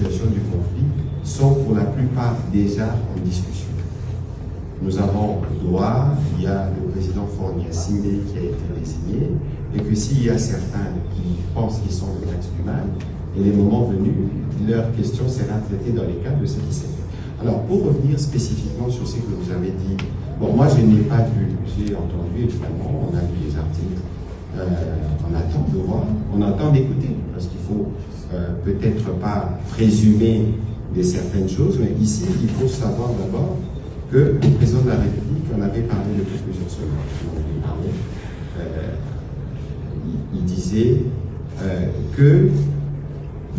situation du conflit sont pour la plupart déjà en discussion. Nous avons Doha, il y a le président Faure Gnassingbé qui a été désigné, et que s'il y a certains qui pensent qu'ils sont le max du mal, et les moments venus, leur question sera traitée dans les cadres de ce qui s'est fait. Alors, pour revenir spécifiquement sur ce que vous avez dit, bon, moi je n'ai pas vu, j'ai entendu évidemment, on a lu les articles, on attend de voir, on attend d'écouter, parce qu'il faut peut-être pas présumer de certaines choses, mais ici, il faut savoir d'abord que le président de la République en avait parlé depuis plusieurs semaines. Il disait que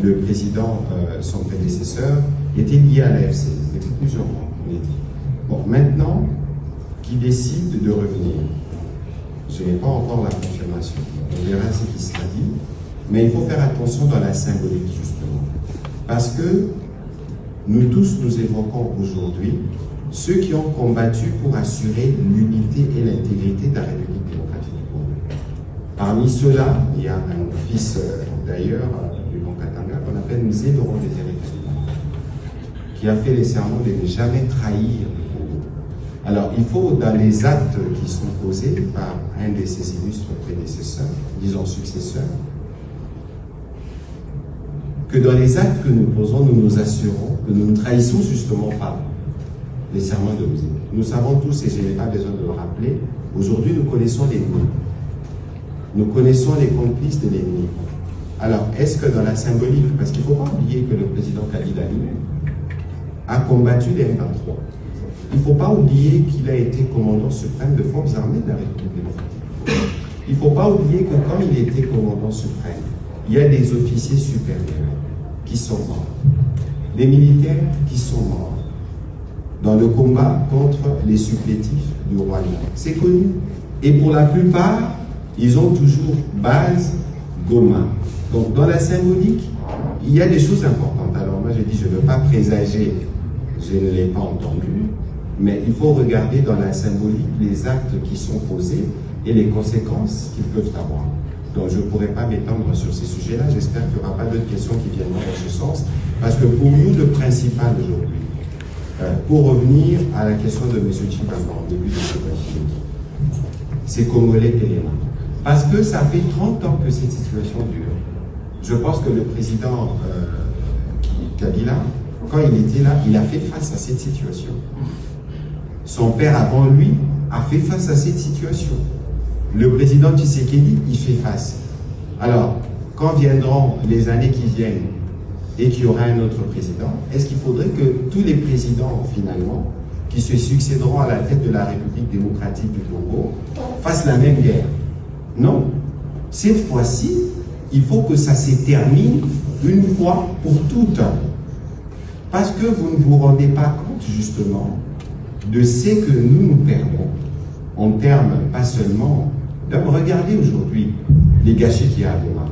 le président, son prédécesseur, était lié à l'AFC depuis plusieurs mois, on l'a dit. Bon, maintenant qu'il décide de revenir, je n'ai pas encore la confirmation, on verra ce qui sera dit, mais il faut faire attention dans la symbolique justement, parce que nous tous nous évoquons aujourd'hui ceux qui ont combattu pour assurer l'unité et l'intégrité de la République démocratique du Congo. Parmi ceux-là, il y a un fils d'ailleurs du Long-Katanga qu'on appelle Mzee Laurent Désiré Kabila, qui a fait les serments de ne jamais trahir le Congo. Alors il faut, dans les actes qui sont posés par un de ses illustres prédécesseurs, disons successeurs, que dans les actes que nous posons, nous nous assurons que nous ne trahissons justement pas les serments de Mzee. Nous savons tous, et je n'ai pas besoin de le rappeler, aujourd'hui nous connaissons l'ennemi. Nous connaissons les complices de l'ennemi. Alors, est-ce que dans la symbolique, parce qu'il ne faut pas oublier que le président Kabila lui-même a combattu les M23. Il ne faut pas oublier qu'il a été commandant suprême de forces armées de la République démocratique. Il ne faut pas oublier que quand il était commandant suprême, il y a des officiers supérieurs qui sont morts, des militaires qui sont morts dans le combat contre les supplétifs du Rwanda. C'est connu. Et pour la plupart, ils ont toujours base Goma. Donc dans la symbolique, il y a des choses importantes. Alors moi j'ai dit, je ne veux pas présager, je ne l'ai pas entendu, mais il faut regarder dans la symbolique les actes qui sont posés et les conséquences qu'ils peuvent avoir. Donc je ne pourrais pas m'étendre sur ces sujets-là. J'espère qu'il n'y aura pas d'autres questions qui viendront dans ce sens. Parce que pour nous, le principal aujourd'hui, pour revenir à la question de M. Tshibanda en début de ce briefing, c'est Congolais Téléma. Parce que ça fait 30 ans que cette situation dure. Je pense que le président Kabila, quand il était là, il a fait face à cette situation. Son père avant lui a fait face à cette situation. Le président Tshisekedi, il fait face. Alors, quand viendront les années qui viennent et qu'il y aura un autre président, est-ce qu'il faudrait que tous les présidents, finalement, qui se succéderont à la tête de la République démocratique du Congo, fassent la même guerre? Non. Cette fois-ci, il faut que ça se termine une fois pour toutes. Parce que vous ne vous rendez pas compte, justement, de ce que nous perdons en termes, pas seulement... Regardez aujourd'hui les gâchis qu'il y a à Goma.